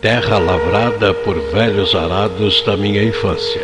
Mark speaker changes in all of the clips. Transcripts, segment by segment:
Speaker 1: terra lavrada por velhos arados da minha infância.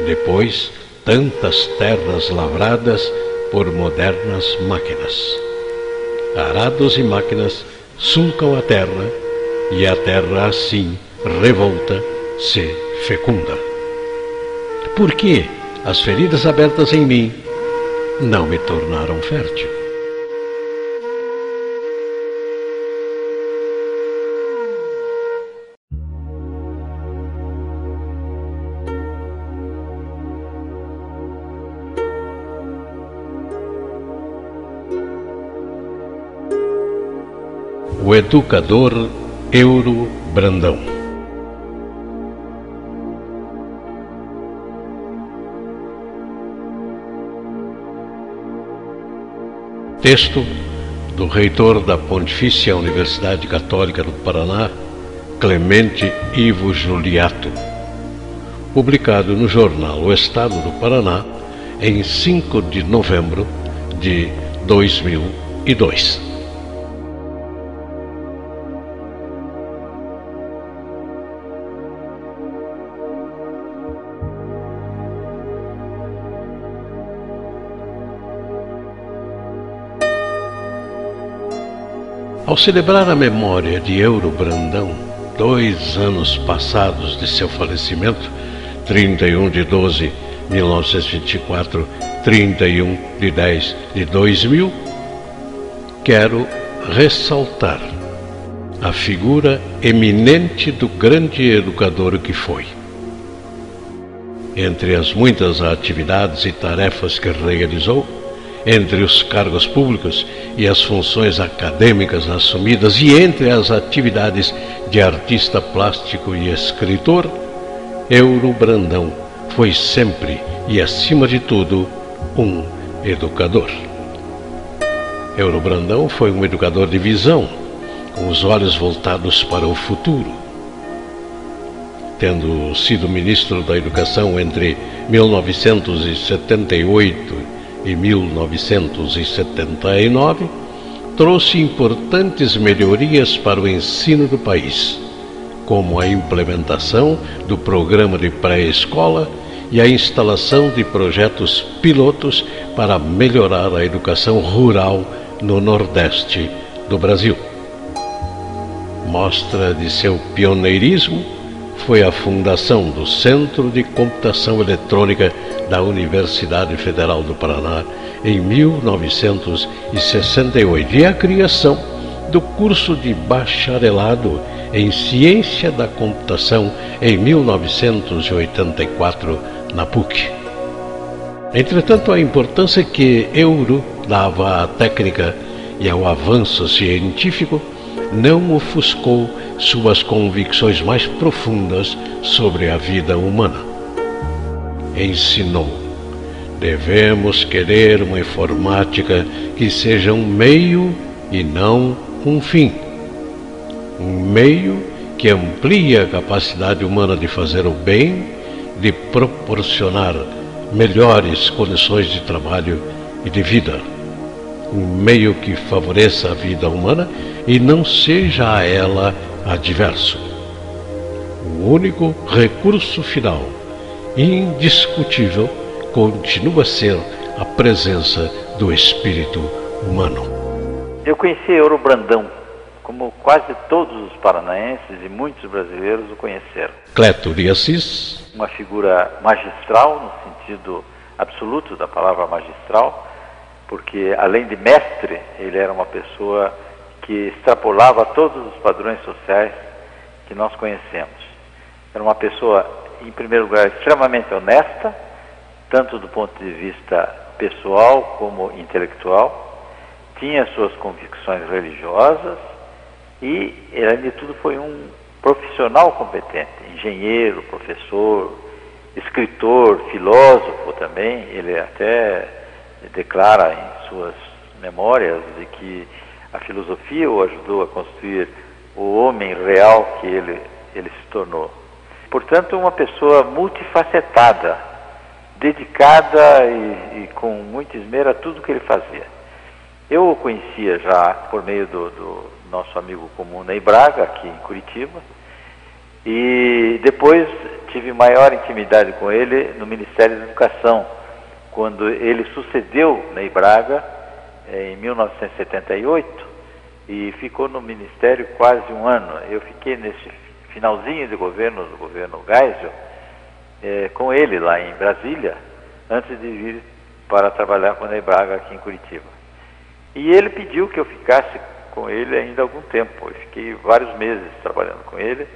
Speaker 1: Depois, tantas terras lavradas por modernas máquinas. Arados e máquinas sulcam a terra, e a terra assim, revolta, se fecunda. Por que as feridas abertas em mim não me tornaram fértil? O educador Euro Brandão. Texto do reitor da Pontifícia Universidade Católica do Paraná, Clemente Ivo Juliato, publicado no jornal O Estado do Paraná em 5 de novembro de 2002. Ao celebrar a memória de Euro Brandão, 2 anos passados de seu falecimento, 31 de 12 de 1924, 31 de 10 de 2000, quero ressaltar a figura eminente do grande educador que foi. Entre as muitas atividades e tarefas que realizou, entre os cargos públicos e as funções acadêmicas assumidas e entre as atividades de artista plástico e escritor, Euro Brandão foi sempre e, acima de tudo, um educador. Euro Brandão foi um educador de visão, com os olhos voltados para o futuro. Tendo sido ministro da Educação entre 1978 e 1979, trouxe importantes melhorias para o ensino do país, como a implementação do programa de pré-escola e a instalação de projetos pilotos para melhorar a educação rural no Nordeste do Brasil. Mostra de seu pioneirismo foi a fundação do Centro de Computação Eletrônica da Universidade Federal do Paraná em 1968 e a criação do curso de bacharelado em Ciência da Computação em 1984 na PUC. Entretanto, a importância que Euro dava à técnica e ao avanço científico não ofuscou suas convicções mais profundas sobre a vida humana. Ensinou: devemos querer uma informática que seja um meio e não um fim. Um meio que amplie a capacidade humana de fazer o bem, de proporcionar melhores condições de trabalho e de vida. Um meio que favoreça a vida humana e não seja a ela adverso. O único recurso final, indiscutível, continua a ser a presença do espírito humano.
Speaker 2: Eu conheci Euro Brandão, como quase todos os paranaenses e muitos brasileiros o conheceram.
Speaker 1: Cleto de Assis.
Speaker 2: Uma figura magistral, no sentido absoluto da palavra magistral, porque além de mestre, ele era uma pessoa que extrapolava todos os padrões sociais que nós conhecemos. Era uma pessoa, em primeiro lugar, extremamente honesta, tanto do ponto de vista pessoal como intelectual, tinha suas convicções religiosas e, além de tudo, foi um profissional competente, engenheiro, professor, escritor, filósofo também. Ele até declara em suas memórias de que a filosofia o ajudou a construir o homem real que ele se tornou. Portanto, uma pessoa multifacetada, dedicada e com muito esmero a tudo que ele fazia. Eu o conhecia já por meio nosso amigo comum Ney Braga, aqui em Curitiba, e depois tive maior intimidade com ele no Ministério da Educação, quando ele sucedeu Ney Braga em 1978 e ficou no Ministério quase um ano. Eu fiquei nesse finalzinho de governo, do governo Geisel, com ele lá em Brasília, antes de vir para trabalhar com Ney Braga aqui em Curitiba. E ele pediu que eu ficasse com ele ainda algum tempo. Eu fiquei vários meses trabalhando com ele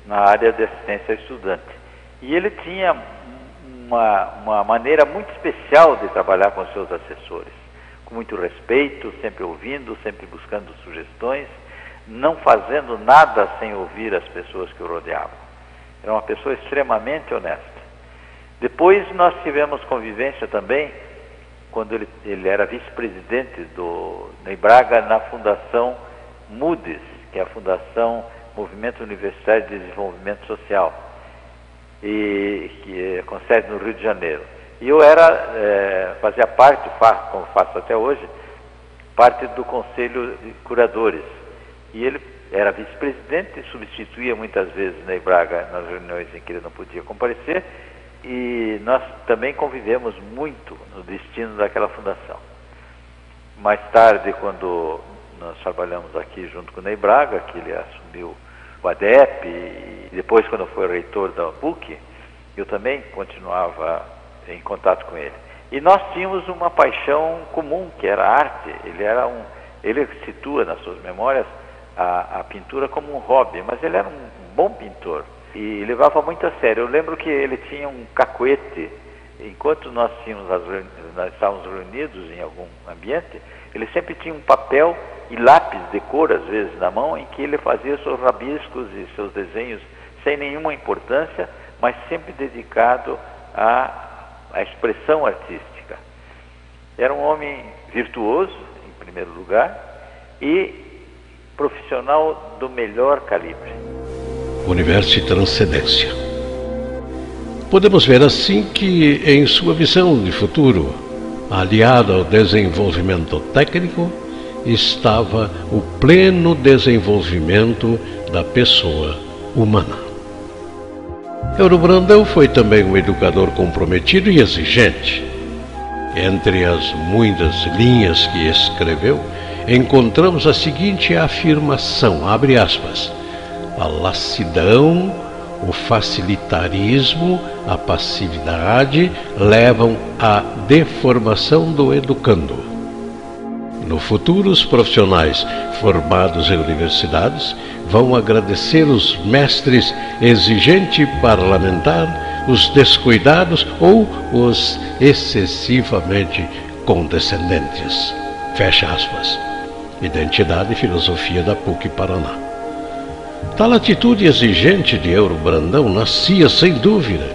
Speaker 2: na área de assistência ao estudante. E ele tinha uma maneira muito especial de trabalhar com seus assessores, com muito respeito, sempre ouvindo, sempre buscando sugestões, não fazendo nada sem ouvir as pessoas que o rodeavam. Era uma pessoa extremamente honesta. Depois nós tivemos convivência também, quando ele era vice-presidente do Ney Braga na Fundação MUDES, que é a Fundação Movimento Universitário de Desenvolvimento Social, que é com sede no Rio de Janeiro. E eu fazia parte, como faço até hoje, parte do Conselho de Curadores. E ele era vice-presidente, substituía muitas vezes Ney Braga nas reuniões em que ele não podia comparecer, e nós também convivemos muito no destino daquela fundação. Mais tarde, quando nós trabalhamos aqui junto com o Ney Braga, que ele assumiu o ADEP, e depois quando foi reitor da PUC, eu também continuava em contato com ele. E nós tínhamos uma paixão comum, que era a arte. Ele situa nas suas memórias a pintura como um hobby, mas ele era um bom pintor e levava muito a sério. Eu lembro que ele tinha um cacuete. Enquanto nós estávamos reunidos em algum ambiente, ele sempre tinha um papel e lápis de cor, às vezes, na mão, em que ele fazia seus rabiscos e seus desenhos sem nenhuma importância, mas sempre dedicado à expressão artística. Era um homem virtuoso, em primeiro lugar, e profissional do melhor calibre.
Speaker 1: Universo e transcendência. Podemos ver assim que, em sua visão de futuro, aliado ao desenvolvimento técnico, estava o pleno desenvolvimento da pessoa humana. Euro Brandão foi também um educador comprometido e exigente. Entre as muitas linhas que escreveu, encontramos a seguinte afirmação, abre aspas: a lassidão, o facilitarismo, a passividade levam à deformação do educando. No futuro, os profissionais formados em universidades vão agradecer os mestres exigente parlamentar, os descuidados ou os excessivamente condescendentes. Fecha aspas. Identidade e Filosofia da PUC Paraná. Tal atitude exigente de Euro Brandão nascia, sem dúvida,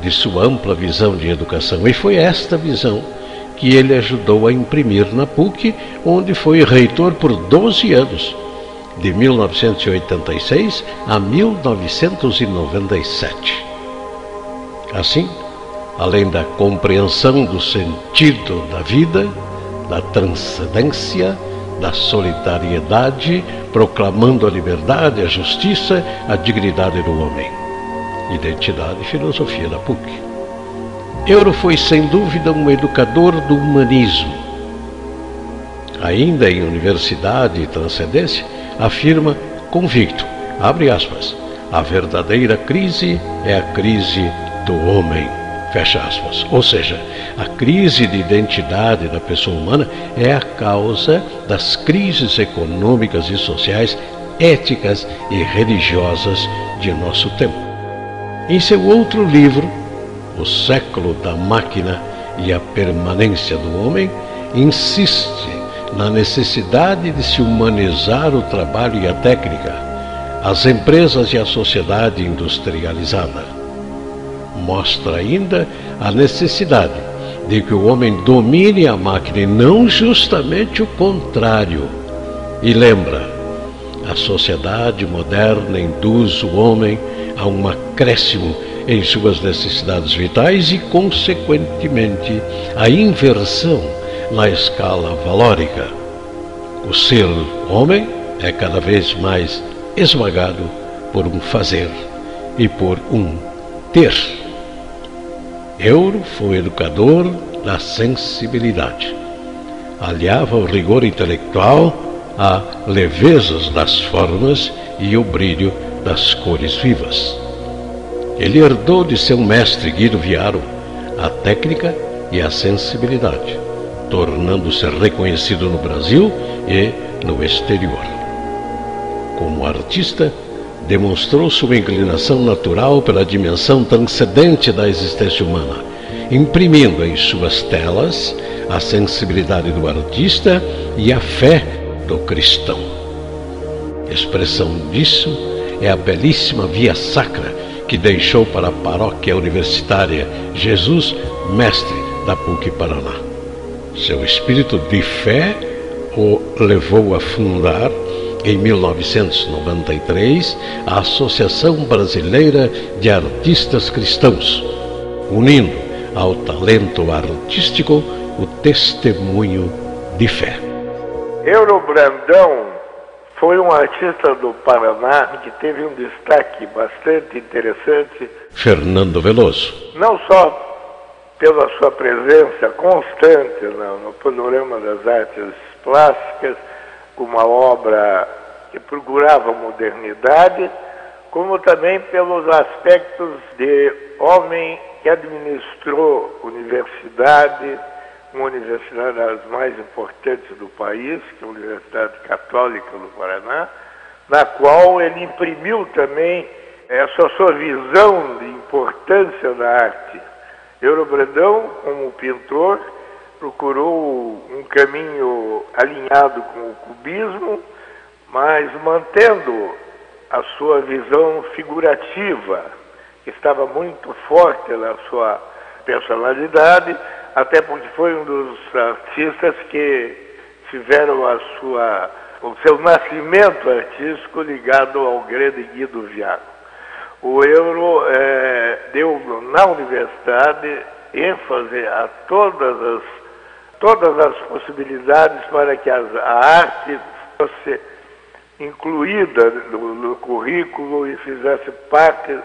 Speaker 1: de sua ampla visão de educação, e foi esta visão que ele ajudou a imprimir na PUC, onde foi reitor por 12 anos, de 1986 a 1997. Assim, além da compreensão do sentido da vida, da transcendência, da solidariedade, proclamando a liberdade, a justiça, a dignidade do homem. Identidade e Filosofia da PUC. Euro foi, sem dúvida, um educador do humanismo. Ainda em Universidade e Transcendência, afirma convicto, abre aspas, a verdadeira crise é a crise do homem, fecha aspas. Ou seja, a crise de identidade da pessoa humana é a causa das crises econômicas e sociais, éticas e religiosas de nosso tempo. Em seu outro livro, O Século da Máquina e a Permanência do Homem, insiste na necessidade de se humanizar o trabalho e a técnica, as empresas e a sociedade industrializada. Mostra ainda a necessidade de que o homem domine a máquina e não justamente o contrário. E lembra, a sociedade moderna induz o homem a um acréscimo em suas necessidades vitais e, consequentemente, a inversão na escala valórica. O ser homem é cada vez mais esmagado por um fazer e por um ter. Euro foi educador da sensibilidade. Aliava o rigor intelectual a levezas das formas e o brilho das cores vivas. Ele herdou de seu mestre Guido Viaro a técnica e a sensibilidade, tornando-se reconhecido no Brasil e no exterior. Como artista, demonstrou sua inclinação natural pela dimensão transcendente da existência humana, imprimindo em suas telas a sensibilidade do artista e a fé do cristão. Expressão disso é a belíssima Via Sacra que deixou para a paróquia universitária Jesus, mestre da PUC-Paraná. Seu espírito de fé o levou a fundar, em 1993, a Associação Brasileira de Artistas Cristãos, unindo ao talento artístico o testemunho de fé.
Speaker 3: Euro Brandão foi um artista do Paraná que teve um destaque bastante interessante.
Speaker 1: Fernando Veloso.
Speaker 3: Não só pela sua presença constante no panorama das artes plásticas, com uma obra que procurava modernidade, como também pelos aspectos de homem que administrou universidade, uma universidade das mais importantes do país, que é a Universidade Católica do Paraná, na qual ele imprimiu também essa sua visão de importância da arte. Euro Brandão, como pintor, procurou um caminho alinhado com o cubismo, mas mantendo a sua visão figurativa, que estava muito forte na sua personalidade, até porque foi um dos artistas que tiveram o seu nascimento artístico ligado ao grande Guido Viaro. O Euro deu na universidade ênfase a todas as possibilidades para que a arte fosse incluída no currículo e fizesse parte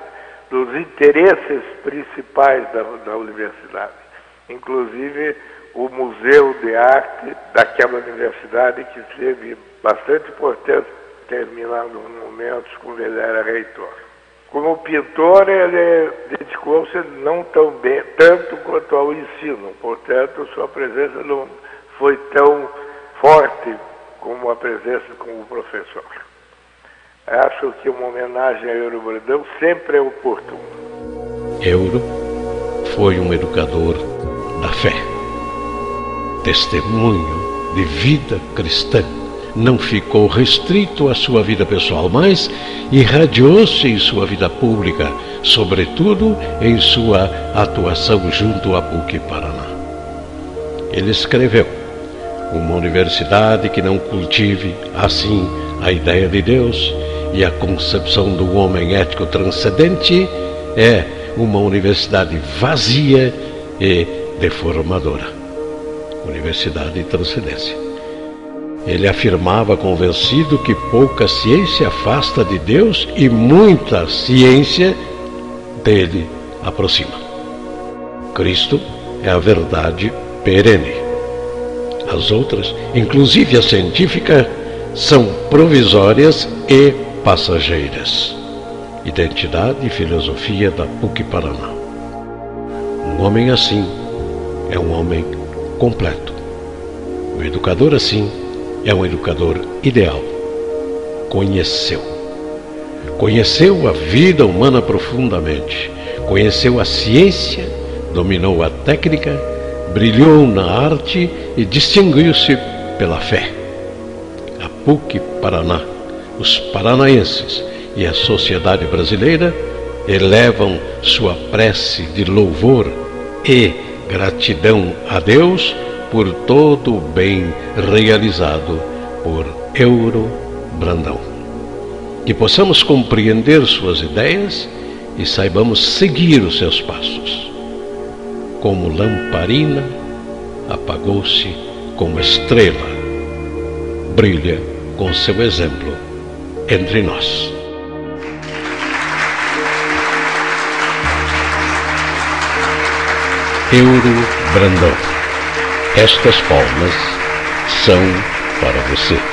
Speaker 3: dos interesses principais da universidade. Inclusive o Museu de Arte daquela universidade, que teve bastante importância em determinados momentos quando ele era reitor. Como pintor, ele dedicou-se não tanto quanto ao ensino, portanto, sua presença não foi tão forte como a presença como professor. Acho que uma homenagem a Euro Brandão sempre é oportuna.
Speaker 1: Euro foi um educador da fé, testemunho de vida cristã. Não ficou restrito à sua vida pessoal, mas irradiou-se em sua vida pública, sobretudo em sua atuação junto à PUC-Paraná. Ele escreveu: uma universidade que não cultive, assim, a ideia de Deus e a concepção do homem ético transcendente é uma universidade vazia e deformadora. Universidade de transcendência. Ele afirmava convencido que pouca ciência afasta de Deus e muita ciência dele aproxima. Cristo é a verdade perene. As outras, inclusive a científica, são provisórias e passageiras. Identidade e filosofia da PUC-Paraná. Um homem assim é um homem completo. O educador assim é um educador ideal. Conheceu a vida humana profundamente, conheceu a ciência, dominou a técnica, brilhou na arte e distinguiu-se pela fé. A PUC-Paraná, os paranaenses e a sociedade brasileira elevam sua prece de louvor e gratidão a Deus por todo o bem realizado por Euro Brandão. Que possamos compreender suas ideias e saibamos seguir os seus passos. Como lamparina, apagou-se como estrela, brilha com seu exemplo entre nós. Euro Brandão. Estas palmas são para você.